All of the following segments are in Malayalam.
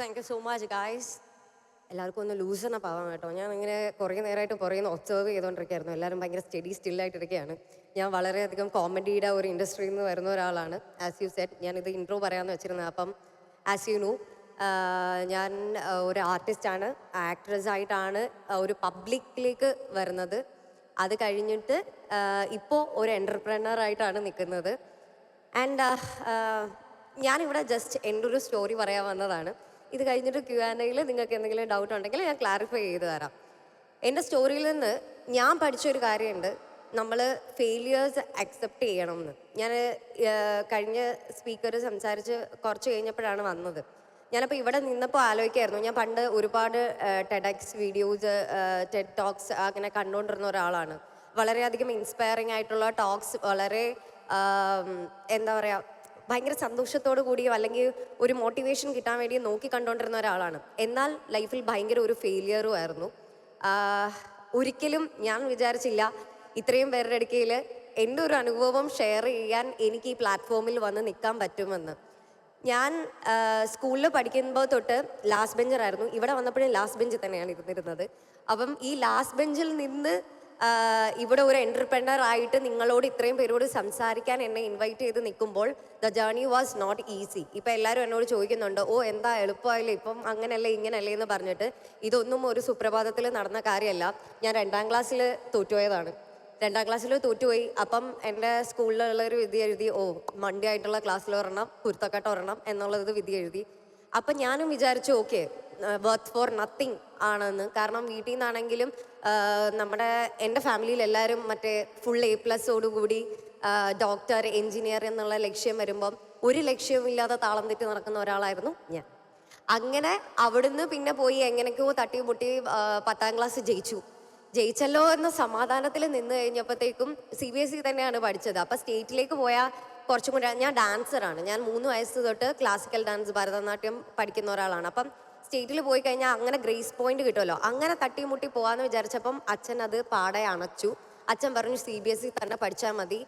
Thank you so much guys. എല്ലാവർക്കും ഒന്ന് ലൂസണപ്പ് ആവാം കേട്ടോ. ഞാൻ ഇങ്ങനെ കുറേ നേരമായിട്ട് പുറകെ ഒബ്സർവ് ചെയ്തുകൊണ്ടിരിക്കുകയായിരുന്നു. എല്ലാവരും ഭയങ്കര സ്റ്റില്ലായിട്ടിരിക്കുകയാണ്. ഞാൻ വളരെയധികം കോമഡിയുടെ ഒരു ഇൻഡസ്ട്രിയിൽ നിന്ന് വരുന്ന ഒരാളാണ്. ആസ് യു സെറ്റ്, ഞാനിത് ഇൻട്രോ പറയാമെന്ന് വെച്ചിരുന്നത്. അപ്പം ആസ് യു നോ, ഞാൻ ഒരു ആർട്ടിസ്റ്റാണ്, ആക്ട്രസ്സായിട്ടാണ് ഒരു പബ്ലിക്കിലേക്ക് വരുന്നത്. അത് കഴിഞ്ഞിട്ട് ഇപ്പോൾ ഒരു എൻ്റർപ്രനറായിട്ടാണ് നിൽക്കുന്നത്. ആൻഡ് ഞാനിവിടെ ജസ്റ്റ് എൻ്റെ ഒരു സ്റ്റോറി പറയാൻ വന്നതാണ്. ഇത് കഴിഞ്ഞിട്ട് Q&Aയിൽ നിങ്ങൾക്ക് എന്തെങ്കിലും ഡൗട്ട് ഉണ്ടെങ്കിൽ ഞാൻ ക്ലാരിഫൈ ചെയ്ത് തരാം. എൻ്റെ സ്റ്റോറിയിൽ നിന്ന് ഞാൻ പഠിച്ചൊരു കാര്യമുണ്ട്, നമ്മൾ ഫെയിലിയേഴ്സ് അക്സെപ്റ്റ് ചെയ്യണം എന്ന്. ഞാൻ കഴിഞ്ഞ സ്പീക്കർ സംസാരിച്ച് കുറച്ച് കഴിഞ്ഞപ്പോഴാണ് വന്നത്. ഞാനപ്പോൾ ഇവിടെ നിന്നപ്പോൾ ആലോചിക്കായിരുന്നു, ഞാൻ പണ്ട് ഒരുപാട് ടെഡെക്സ് വീഡിയോസ്, ടെഡ് ടോക്സ് അങ്ങനെ കണ്ടുകൊണ്ടിരുന്ന ഒരാളാണ്. വളരെയധികം ഇൻസ്പയറിംഗ് ആയിട്ടുള്ള ടോക്സ്, വളരെ എന്താ പറയുക, ഭയങ്കര സന്തോഷത്തോടു കൂടിയോ അല്ലെങ്കിൽ ഒരു മോട്ടിവേഷൻ കിട്ടാൻ വേണ്ടി നോക്കി കണ്ടുകൊണ്ടിരുന്ന ഒരാളാണ്. എന്നാൽ ലൈഫിൽ ഭയങ്കര ഒരു ഫെയിലിയറും ആയിരുന്നു. ഒരിക്കലും ഞാൻ വിചാരിച്ചില്ല ഇത്രയും പേരുടെ ഇടയ്ക്കിൽ എൻ്റെ ഒരു അനുഭവം ഷെയർ ചെയ്യാൻ എനിക്ക് ഈ പ്ലാറ്റ്ഫോമിൽ വന്ന് നിൽക്കാൻ പറ്റുമെന്ന്. ഞാൻ സ്കൂളിൽ പഠിക്കുമ്പോൾ തൊട്ട് ലാസ്റ്റ് ബെഞ്ചറായിരുന്നു. ഇവിടെ വന്നപ്പോഴും ലാസ്റ്റ് ബെഞ്ചിൽ തന്നെയാണ് ഇരുന്നിരുന്നത്. അപ്പം ഈ ലാസ്റ്റ് ബെഞ്ചിൽ നിന്ന് ഇവിടെ ഒരു എൻ്റർപ്രനർ ആയിട്ട് നിങ്ങളോട് ഇത്രയും പേരോട് സംസാരിക്കാൻ എന്നെ ഇൻവൈറ്റ് ചെയ്ത് നിൽക്കുമ്പോൾ the journey was not easy. ഇപ്പം എല്ലാവരും എന്നോട് ചോദിക്കുന്നുണ്ട്, ഓ എന്താ എളുപ്പമായില്ലേ, ഇപ്പം അങ്ങനല്ലേ ഇങ്ങനല്ലേ എന്ന് പറഞ്ഞിട്ട്. ഇതൊന്നും ഒരു സുപ്രഭാതത്തിൽ നടന്ന കാര്യമല്ല. ഞാൻ 2ാം ക്ലാസ്സിൽ തോറ്റുപോയതാണ്. 2ാം ക്ലാസ്സിൽ തോറ്റുപോയി. അപ്പം എൻ്റെ സ്കൂളിലുള്ളൊരു വിധി എഴുതി, ഓ മണ്ടിയായിട്ടുള്ള ക്ലാസ്സിൽ ഒരെണ്ണം, കുരുത്തക്കെട്ട് ഒരെണ്ണം എന്നുള്ളത് വിധി എഴുതി. അപ്പം ഞാനും വിചാരിച്ചു ഓക്കെ, വർത്ത് ഫോർ നത്തിങ് ആണെന്ന്. കാരണം വീട്ടിൽ നിന്നാണെങ്കിലും എൻ്റെ ഫാമിലിയിൽ എല്ലാവരും മറ്റേ ഫുൾ A+ഓടുകൂടി ഡോക്ടർ, എൻജിനീയർ എന്നുള്ള ലക്ഷ്യം വരുമ്പം ഒരു ലക്ഷ്യമില്ലാതെ താളം തെറ്റി നടക്കുന്ന ഒരാളായിരുന്നു ഞാൻ. അങ്ങനെ അവിടുന്ന് പിന്നെ പോയി എങ്ങനെയൊക്കെയോ തട്ടി മുട്ടി 10ാം ക്ലാസ് ജയിച്ചല്ലോ എന്ന സമാധാനത്തിൽ നിന്ന് കഴിഞ്ഞപ്പോഴത്തേക്കും CBSE തന്നെയാണ് പഠിച്ചത്. അപ്പം സ്റ്റേറ്റിലേക്ക് പോയാൽ കുറച്ചും കൂടെ, ഞാൻ ഡാൻസറാണ്. ഞാൻ 3 വയസ്സ് തൊട്ട് ക്ലാസിക്കൽ ഡാൻസ്, ഭരതനാട്യം പഠിക്കുന്ന ഒരാളാണ്. അപ്പം സ്റ്റേറ്റിൽ പോയി കഴിഞ്ഞാൽ അങ്ങനെ ഗ്രേസ് പോയിന്റ് കിട്ടുമല്ലോ. അങ്ങനെ തട്ടിമുട്ടി പോകാമെന്ന് വിചാരിച്ചപ്പം അച്ഛൻ അത് പാടെ അണച്ചു. അച്ഛൻ പറഞ്ഞു CBSE തന്നെ പഠിച്ചാൽ മതി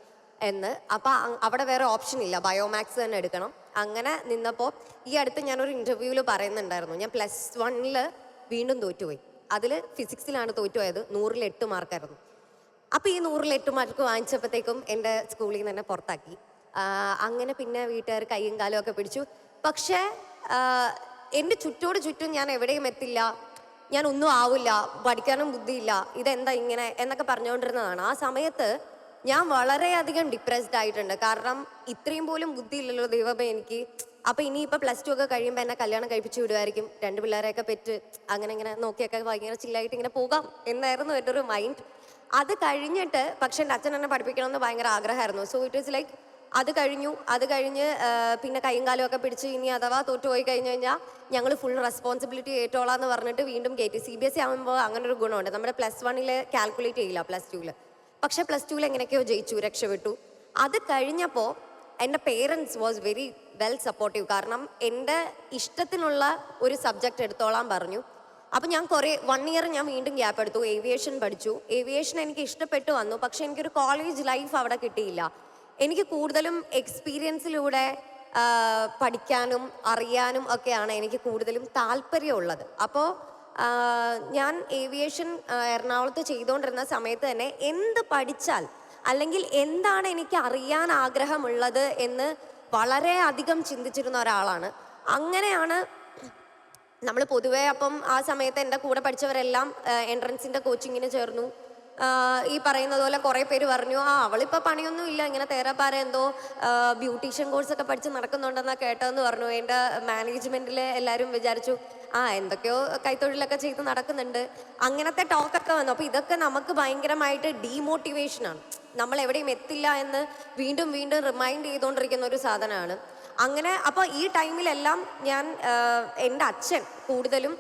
എന്ന്. അപ്പം അവിടെ വേറെ ഓപ്ഷൻ ഇല്ല, ബയോമാക്സ് തന്നെ എടുക്കണം. അങ്ങനെ നിന്നപ്പോൾ ഈ അടുത്ത് ഞാനൊരു ഇൻ്റർവ്യൂവിൽ പറയുന്നുണ്ടായിരുന്നു, ഞാൻ +1 വീണ്ടും തോറ്റുപോയി. അതിൽ ഫിസിക്സിലാണ് തോറ്റുപോയത്. 100-ൽ 8 മാർക്കായിരുന്നു. അപ്പോൾ ഈ 100-ൽ 8 മാർക്ക് വാങ്ങിച്ചപ്പോഴത്തേക്കും എൻ്റെ സ്കൂളിൽ നിന്ന് തന്നെ പുറത്താക്കി. അങ്ങനെ പിന്നെ വീട്ടുകാർ കൈയും കാലും ഒക്കെ പിടിച്ചു. പക്ഷേ എൻ്റെ ചുറ്റും ഞാൻ എവിടെയും എത്തില്ല, ഞാൻ ഒന്നും ആവില്ല, പഠിക്കാനും ബുദ്ധിയില്ല, ഇതെന്താ ഇങ്ങനെ എന്നൊക്കെ പറഞ്ഞുകൊണ്ടിരുന്നതാണ്. ആ സമയത്ത് ഞാൻ വളരെയധികം ഡിപ്രസ്ഡ് ആയിട്ടുണ്ട്. കാരണം ഇത്രയും പോലും ബുദ്ധിയില്ലല്ലോ ദൈവമേ എനിക്ക്. അപ്പോൾ ഇനിയിപ്പോൾ +2 ഒക്കെ കഴിയുമ്പോൾ എന്നെ കല്യാണം കഴിപ്പിച്ച് വിടുമായിരിക്കും, 2 പിള്ളേരെയൊക്കെ പെറ്റ് അങ്ങനെ ഇങ്ങനെ നോക്കിയൊക്കെ ഭയങ്കര ചില്ലായിട്ട് ഇങ്ങനെ പോകാം എന്നായിരുന്നു എൻ്റെ ഒരു മൈൻഡ്. അത് കഴിഞ്ഞിട്ട് പക്ഷേ എൻ്റെ അച്ഛൻ എന്നെ പഠിപ്പിക്കണമെന്ന് ഭയങ്കര ആഗ്രഹമായിരുന്നു. സോ ഇറ്റ് ഈസ് ലൈക്ക് അത് കഴിഞ്ഞ് പിന്നെ കൈയും കാലും ഒക്കെ പിടിച്ച് ഇനി അഥവാ തോറ്റുപോയി കഴിഞ്ഞ് കഴിഞ്ഞാൽ ഞങ്ങൾ ഫുൾ റെസ്പോൺസിബിലിറ്റി ഏറ്റോളാം എന്ന് പറഞ്ഞിട്ട് വീണ്ടും കയറ്റി. CBSE ആകുമ്പോൾ അങ്ങനെ ഒരു ഗുണമുണ്ട്, നമ്മുടെ +1-ൽ കാൽക്കുലേറ്റ് ചെയ്യില്ല, +2-ൽ. പക്ഷേ +2-ൽ എങ്ങനെയൊക്കെയോ ജയിച്ചു, രക്ഷപ്പെട്ടു. അത് കഴിഞ്ഞപ്പോൾ എൻ്റെ parents was very well supportive. കാരണം എൻ്റെ ഇഷ്ടത്തിനുള്ള ഒരു സബ്ജക്റ്റ് എടുത്തോളാൻ പറഞ്ഞു. അപ്പം ഞാൻ 1 ഇയർ ഞാൻ വീണ്ടും ഗ്യാപ്പ് എടുത്തു, ഏവിയേഷൻ പഠിച്ചു. ഏവിയേഷൻ എനിക്ക് ഇഷ്ടപ്പെട്ടു വന്നു. പക്ഷേ എനിക്കൊരു കോളേജ് ലൈഫ് അവിടെ കിട്ടിയില്ല. എനിക്ക് കൂടുതലും എക്സ്പീരിയൻസിലൂടെ പഠിക്കാനും അറിയാനും ഒക്കെയാണ് എനിക്ക് കൂടുതലും താല്പര്യമുള്ളത്. അപ്പോൾ ഞാൻ ഏവിയേഷൻ എറണാകുളത്ത് ചെയ്തുകൊണ്ടിരുന്ന സമയത്ത് തന്നെ എന്ത് പഠിച്ചാൽ അല്ലെങ്കിൽ എന്താണ് എനിക്ക് അറിയാൻ ആഗ്രഹമുള്ളത് എന്ന് വളരെയധികം ചിന്തിച്ചിരുന്ന ഒരാളാണ്. അങ്ങനെയാണ് നമ്മൾ പൊതുവേ, അപ്പം ആ സമയത്ത് എൻ്റെ കൂടെ പഠിച്ചവരെല്ലാം എൻട്രൻസിൻ്റെ കോച്ചിങ്ങിന് ചേർന്നു. ഈ പറയുന്നത് പോലെ കുറേ പേര് പറഞ്ഞു, അവളിപ്പോൾ പണിയൊന്നും ഇല്ല, ഇങ്ങനെ തേരാപ്പാര എന്തോ ബ്യൂട്ടീഷ്യൻ കോഴ്സൊക്കെ പഠിച്ച് നടക്കുന്നുണ്ടെന്നാണ് കേട്ടതെന്ന് പറഞ്ഞു. എൻ്റെ മാനേജ്മെൻറ്റിൽ എല്ലാവരും വിചാരിച്ചു എന്തൊക്കെയോ കൈത്തൊഴിലൊക്കെ ചെയ്ത് നടക്കുന്നുണ്ട്, അങ്ങനത്തെ ടോക്കൊക്കെ വന്നു. അപ്പോൾ ഇതൊക്കെ നമുക്ക് ഭയങ്കരമായിട്ട് ഡീമോട്ടിവേഷനാണ്, നമ്മൾ എവിടെയും എത്തില്ല എന്ന് വീണ്ടും റിമൈൻഡ് ചെയ്തുകൊണ്ടിരിക്കുന്ന ഒരു സാധനമാണ്. അങ്ങനെ അപ്പോൾ ഈ ടൈമിലെല്ലാം ഞാൻ എൻ്റെ അച്ഛൻ കൂടുതലും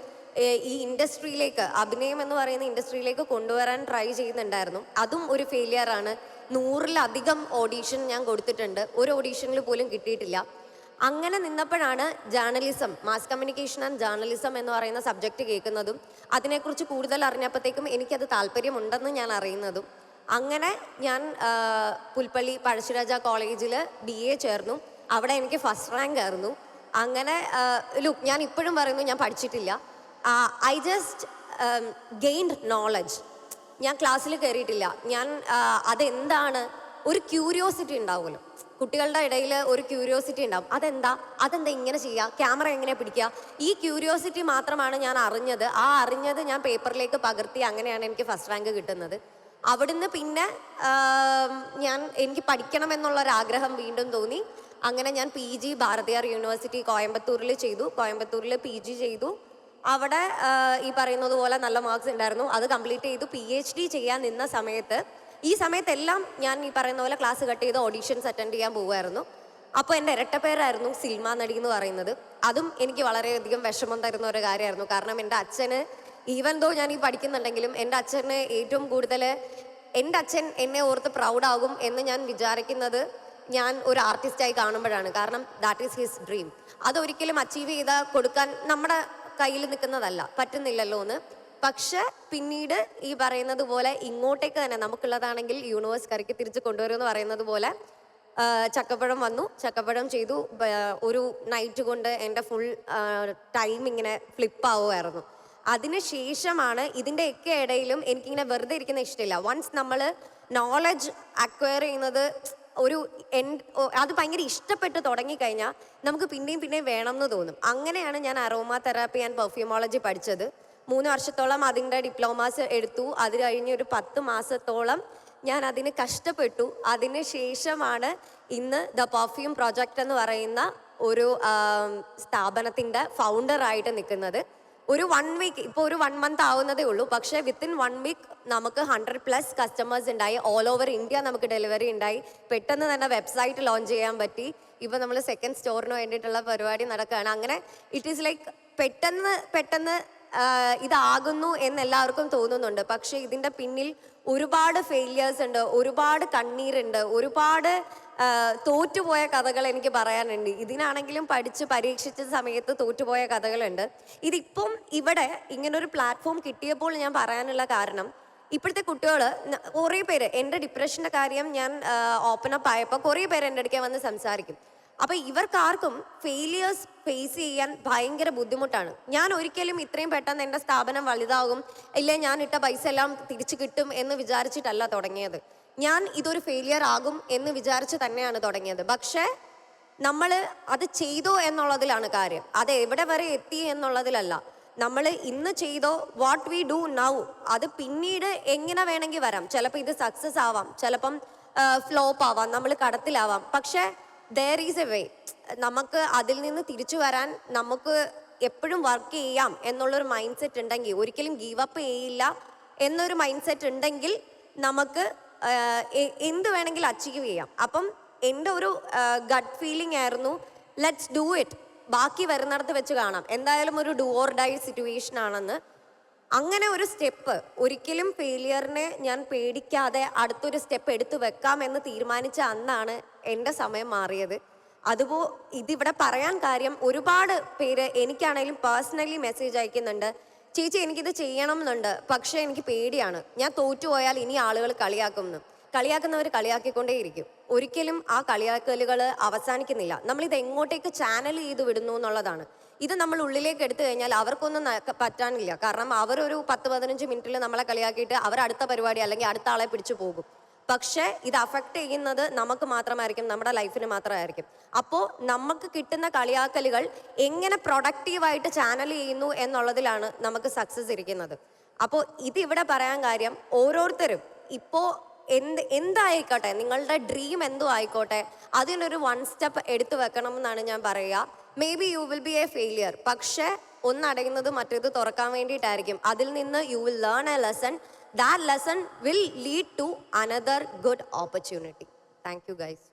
ഈ ഇൻഡസ്ട്രിയിലേക്ക്, അഭിനയം എന്ന് പറയുന്ന ഇൻഡസ്ട്രിയിലേക്ക് കൊണ്ടുവരാൻ ട്രൈ ചെയ്യുന്നുണ്ടായിരുന്നു. അതും ഒരു ഫെയിലിയറാണ്. 100-ലധികം ഓഡീഷൻ ഞാൻ കൊടുത്തിട്ടുണ്ട്, ഒരു ഓഡീഷനിൽ പോലും കിട്ടിയിട്ടില്ല. അങ്ങനെ നിന്നപ്പോഴാണ് journalism, mass communication and journalism എന്ന് പറയുന്ന സബ്ജക്റ്റ് കേൾക്കുന്നതും അതിനെക്കുറിച്ച് കൂടുതൽ അറിഞ്ഞപ്പോഴത്തേക്കും എനിക്കത് താല്പര്യമുണ്ടെന്ന് ഞാൻ അറിയുന്നതും. അങ്ങനെ ഞാൻ പുൽപ്പള്ളി പഴശ്ശിരാജ കോളേജിൽ BA ചേർന്നു. അവിടെ എനിക്ക് ഫസ്റ്റ് റാങ്ക് ആയിരുന്നു. അങ്ങനെ ലുക്ക്, ഞാൻ ഇപ്പോഴും പറയുന്നു ഞാൻ പഠിച്ചിട്ടില്ല. I just gained knowledge. ഞാൻ ക്ലാസ്സിൽ കയറിയിട്ടില്ല. ഞാൻ അതെന്താണ്, ഒരു ക്യൂരിയോസിറ്റി ഉണ്ടാവുമല്ലോ കുട്ടികളുടെ ഇടയിൽ, ഒരു ക്യൂരിയോസിറ്റി ഉണ്ടാവും. അതെന്താ ഇങ്ങനെ ചെയ്യുക, ക്യാമറ എങ്ങനെ പിടിക്കുക, ഈ ക്യൂരിയോസിറ്റി മാത്രമാണ് ഞാൻ അറിഞ്ഞത്. അറിഞ്ഞത് ഞാൻ പേപ്പറിലേക്ക് പകർത്തി, അങ്ങനെയാണ് എനിക്ക് ഫസ്റ്റ് റാങ്ക് കിട്ടുന്നത്. അവിടുന്ന് പിന്നെ എനിക്ക് പഠിക്കണമെന്നുള്ളൊരാഗ്രഹം വീണ്ടും തോന്നി. അങ്ങനെ ഞാൻ PG ഭാരതിയാർ യൂണിവേഴ്സിറ്റി കോയമ്പത്തൂരിൽ ചെയ്തു. കോയമ്പത്തൂരിൽ PG ചെയ്തു. അവിടെ ഈ പറയുന്നത് പോലെ നല്ല മാർക്സ് ഉണ്ടായിരുന്നു. അത് കംപ്ലീറ്റ് ചെയ്തു. PhD ചെയ്യാൻ നിന്ന സമയത്ത്, ഈ സമയത്തെല്ലാം ഞാൻ ഈ പറയുന്ന പോലെ ക്ലാസ് കട്ട് ചെയ്ത് ഓഡീഷൻസ് അറ്റൻഡ് ചെയ്യാൻ പോകുമായിരുന്നു. അപ്പോൾ എൻ്റെ ഇരട്ടപ്പേരായിരുന്നു സിൽമ നടി എന്ന് പറയുന്നത്. അതും എനിക്ക് വളരെയധികം വിഷമം തരുന്ന ഒരു കാര്യമായിരുന്നു. കാരണം എൻ്റെ അച്ഛന്, ഈവൻ ദോ ഞാൻ ഈ പഠിക്കുന്നുണ്ടെങ്കിലും, എൻ്റെ അച്ഛന് ഏറ്റവും കൂടുതൽ, എൻ്റെ അച്ഛൻ എന്നെ ഓർത്ത് പ്രൗഡാകും എന്ന് ഞാൻ വിചാരിക്കുന്നത് ഞാൻ ഒരു ആർട്ടിസ്റ്റായി കാണുമ്പോഴാണ്. കാരണം ദാറ്റ് ഈസ് ഹിസ് ഡ്രീം. അതൊരിക്കലും അച്ചീവ് ചെയ്ത് കൊടുക്കാൻ നമ്മുടെ കയ്യിൽ നിൽക്കുന്നതല്ല, പറ്റുന്നില്ലല്ലോ എന്ന്. പക്ഷെ പിന്നീട് ഈ പറയുന്നത് പോലെ ഇങ്ങോട്ടേക്ക് തന്നെ നമുക്കുള്ളതാണെങ്കിൽ യൂണിവേഴ്സ് കരയ്ക്ക് തിരിച്ച് കൊണ്ടുവരുമെന്ന് പറയുന്നത് പോലെ ചക്കപ്പഴം വന്നു. ചക്കപ്പഴം ചെയ്തു. ഒരു നൈറ്റ് കൊണ്ട് എൻ്റെ ഫുൾ ടൈം ഇങ്ങനെ ഫ്ലിപ്പാവുമായിരുന്നു. അതിനുശേഷമാണ് ഇതിൻ്റെയൊക്കെ ഇടയിലും എനിക്കിങ്ങനെ വെറുതെ ഇരിക്കുന്ന ഇഷ്ടമില്ല. വൺസ് നമ്മൾ നോളജ് അക്വയർ ചെയ്യുന്നത് അത് ഭയങ്കര ഇഷ്ടപ്പെട്ട് തുടങ്ങിക്കഴിഞ്ഞാൽ നമുക്ക് പിന്നെയും വേണം എന്ന് തോന്നും. അങ്ങനെയാണ് ഞാൻ അരോമ തെറാപ്പി ആൻഡ് പെർഫ്യൂമോളജി പഠിച്ചത്. 3 വർഷത്തോളം അതിൻ്റെ ഡിപ്ലോമാസ് എടുത്തു. അത് കഴിഞ്ഞ് ഒരു 10 മാസത്തോളം ഞാൻ അതിന് കഷ്ടപ്പെട്ടു. അതിന് ശേഷമാണ് ഇന്ന് ദ പെർഫ്യൂം പ്രോജക്റ്റ് എന്ന് പറയുന്ന ഒരു സ്ഥാപനത്തിൻ്റെ ഫൗണ്ടറായിട്ട് നിൽക്കുന്നത്. ഒരു 1 വീക്ക്, ഇപ്പോൾ ഒരു 1 മന്ത് ആവുന്നതേ ഉള്ളൂ. പക്ഷേ വിത്തിൻ 1 വീക്ക് നമുക്ക് 100+ കസ്റ്റമേഴ്സ് ഉണ്ടായി. ഓൾ ഓവർ ഇന്ത്യ നമുക്ക് ഡെലിവറി ഉണ്ടായി. പെട്ടെന്ന് തന്നെ വെബ്സൈറ്റ് ലോഞ്ച് ചെയ്യാൻ പറ്റി. ഇപ്പോൾ നമ്മൾ സെക്കൻഡ് സ്റ്റോറിന് വേണ്ടിയിട്ടുള്ള പരിപാടി നടക്കുകയാണ്. അങ്ങനെ ഇറ്റ് ഈസ് ലൈക്ക് പെട്ടെന്ന് ഇതാകുന്നു എന്നെല്ലാവർക്കും തോന്നുന്നുണ്ട്. പക്ഷേ ഇതിൻ്റെ പിന്നിൽ ഒരുപാട് ഫെയിലിയേഴ്സ് ഉണ്ട്, ഒരുപാട് കണ്ണീരുണ്ട്, ഒരുപാട് തോറ്റുപോയ കഥകൾ എനിക്ക് പറയാനുണ്ട്. ഇതിനാണെങ്കിലും പഠിച്ച് പരീക്ഷിച്ച സമയത്ത് തോറ്റുപോയ കഥകളുണ്ട്. ഇതിപ്പം ഇവിടെ ഇങ്ങനൊരു പ്ലാറ്റ്ഫോം കിട്ടിയപ്പോൾ ഞാൻ പറയാനുള്ള കാരണം, ഇപ്പോഴത്തെ കുട്ടികൾ കുറേ പേര്, എൻ്റെ ഡിപ്രഷൻ്റെ കാര്യം ഞാൻ ഓപ്പൺ അപ്പ് ആയപ്പോൾ കുറേ പേര് എൻ്റെ അടുക്കൽ വന്ന് സംസാരിക്കും. അപ്പോൾ ഇവർക്കാർക്കും ഫെയിലിയേഴ്സ് ഫേസ് ചെയ്യാൻ ഭയങ്കര ബുദ്ധിമുട്ടാണ്. ഞാൻ ഒരിക്കലും ഇത്രയും പെട്ടെന്ന് എൻ്റെ സ്ഥാപനം വലുതാകും, ഇല്ലേ ഞാൻ ഇട്ട പൈസ എല്ലാം തിരിച്ചു കിട്ടും എന്ന് വിചാരിച്ചിട്ടല്ല തുടങ്ങിയത്. ഞാൻ ഇതൊരു ഫെയിലിയർ ആകും എന്ന് വിചാരിച്ച് തന്നെയാണ് തുടങ്ങിയത്. പക്ഷേ നമ്മൾ അത് ചെയ്തോ എന്നുള്ളതിലാണ് കാര്യം, അത് എവിടെ വരെ എത്തി എന്നുള്ളതിലല്ല. നമ്മൾ ഇന്ന് ചെയ്തോ, വാട്ട് വി ഡു നൗ, അത് പിന്നീട് എങ്ങനെ വേണമെങ്കിൽ വരാം. ചിലപ്പോൾ ഇത് സക്സസ് ആവാം, ചിലപ്പം ഫ്ലോപ്പ് ആവാം, നമ്മൾ കടത്തിലാവാം. പക്ഷേ there is a way. നമുക്ക് അതിൽ നിന്ന് തിരിച്ചു വരാൻ, നമുക്ക് എപ്പോഴും വർക്ക് ചെയ്യാം എന്നുള്ളൊരു മൈൻഡ് സെറ്റ് ഉണ്ടെങ്കിൽ, ഒരിക്കലും ഗീവ് അപ്പ് ചെയ്യില്ല എന്നൊരു മൈൻഡ് സെറ്റ് ഉണ്ടെങ്കിൽ നമുക്ക് എന്ത് വേണമെങ്കിലും അച്ചീവ് ചെയ്യാം. അപ്പം എൻ്റെ ഒരു ഗട്ട് ഫീലിംഗ് ആയിരുന്നു, ലെറ്റ്സ് ഡു ഇറ്റ്, ബാക്കി വരുന്നിടത്ത് വെച്ച് കാണാം, എന്തായാലും ഒരു ഡു ഓർ ഡൈ സിറ്റുവേഷൻ ആണെന്ന്. അങ്ങനെ ഒരു സ്റ്റെപ്പ്, ഒരിക്കലും ഫെയിലിയറിനെ ഞാൻ പേടിക്കാതെ അടുത്തൊരു സ്റ്റെപ്പ് എടുത്തു വെക്കാമെന്ന് തീരുമാനിച്ച അന്നാണ് എൻ്റെ സമയം മാറിയത്. ഇതിവിടെ പറയാൻ കാര്യം, ഒരുപാട് പേര് എനിക്കാണെങ്കിലും പേഴ്സണലി മെസ്സേജ് അയക്കുന്നുണ്ട്, ചേച്ചി എനിക്കിത് ചെയ്യണം എന്നുണ്ട്, പക്ഷേ എനിക്ക് പേടിയാണ്, ഞാൻ തോറ്റുപോയാൽ ഇനി ആളുകൾ കളിയാക്കുമെന്ന്. കളിയാക്കുന്നവർ കളിയാക്കിക്കൊണ്ടേയിരിക്കും. ഒരിക്കലും ആ കളിയാക്കലുകൾ അവസാനിക്കുന്നില്ല. നമ്മളിത് എങ്ങോട്ടേക്ക് ചാനൽ ചെയ്ത് വിടുന്നു എന്നുള്ളതാണ്. ഇത് നമ്മൾ ഉള്ളിലേക്ക് എടുത്തു കഴിഞ്ഞാൽ അവർക്കൊന്നും പറ്റാനില്ല. കാരണം അവരൊരു 10-15 മിനിറ്റിൽ നമ്മളെ കളിയാക്കിയിട്ട് അവർ അടുത്ത പരിപാടി അല്ലെങ്കിൽ അടുത്ത ആളെ പിടിച്ചു പോകും. പക്ഷേ ഇത് അഫക്റ്റ് ചെയ്യുന്നത് നമുക്ക് മാത്രമായിരിക്കും, നമ്മുടെ ലൈഫിന് മാത്രമായിരിക്കും. അപ്പോൾ നമുക്ക് കിട്ടുന്ന കളിയാക്കലുകൾ എങ്ങനെ പ്രൊഡക്റ്റീവായിട്ട് ചാനൽ ചെയ്യുന്നു എന്നുള്ളതിലാണ് നമുക്ക് സക്സസ് ഇരിക്കുന്നത്. അപ്പോൾ ഇതിവിടെ പറയാൻ കാര്യം, ഓരോരുത്തരും ഇപ്പോൾ എന്തായിക്കോട്ടെ, നിങ്ങളുടെ ഡ്രീം എന്തോ ആയിക്കോട്ടെ, അതിനൊരു 1 സ്റ്റെപ്പ് എടുത്തു വെക്കണം എന്നാണ് ഞാൻ പറയുക. Maybe you will be a failure, പക്ഷേ ഒന്നടയുന്നത് മറ്റേത് തുറക്കാൻ വേണ്ടിയിട്ടായിരിക്കും. അതിൽ നിന്ന് you will learn a lesson. That lesson will lead to another good opportunity. Thank you guys.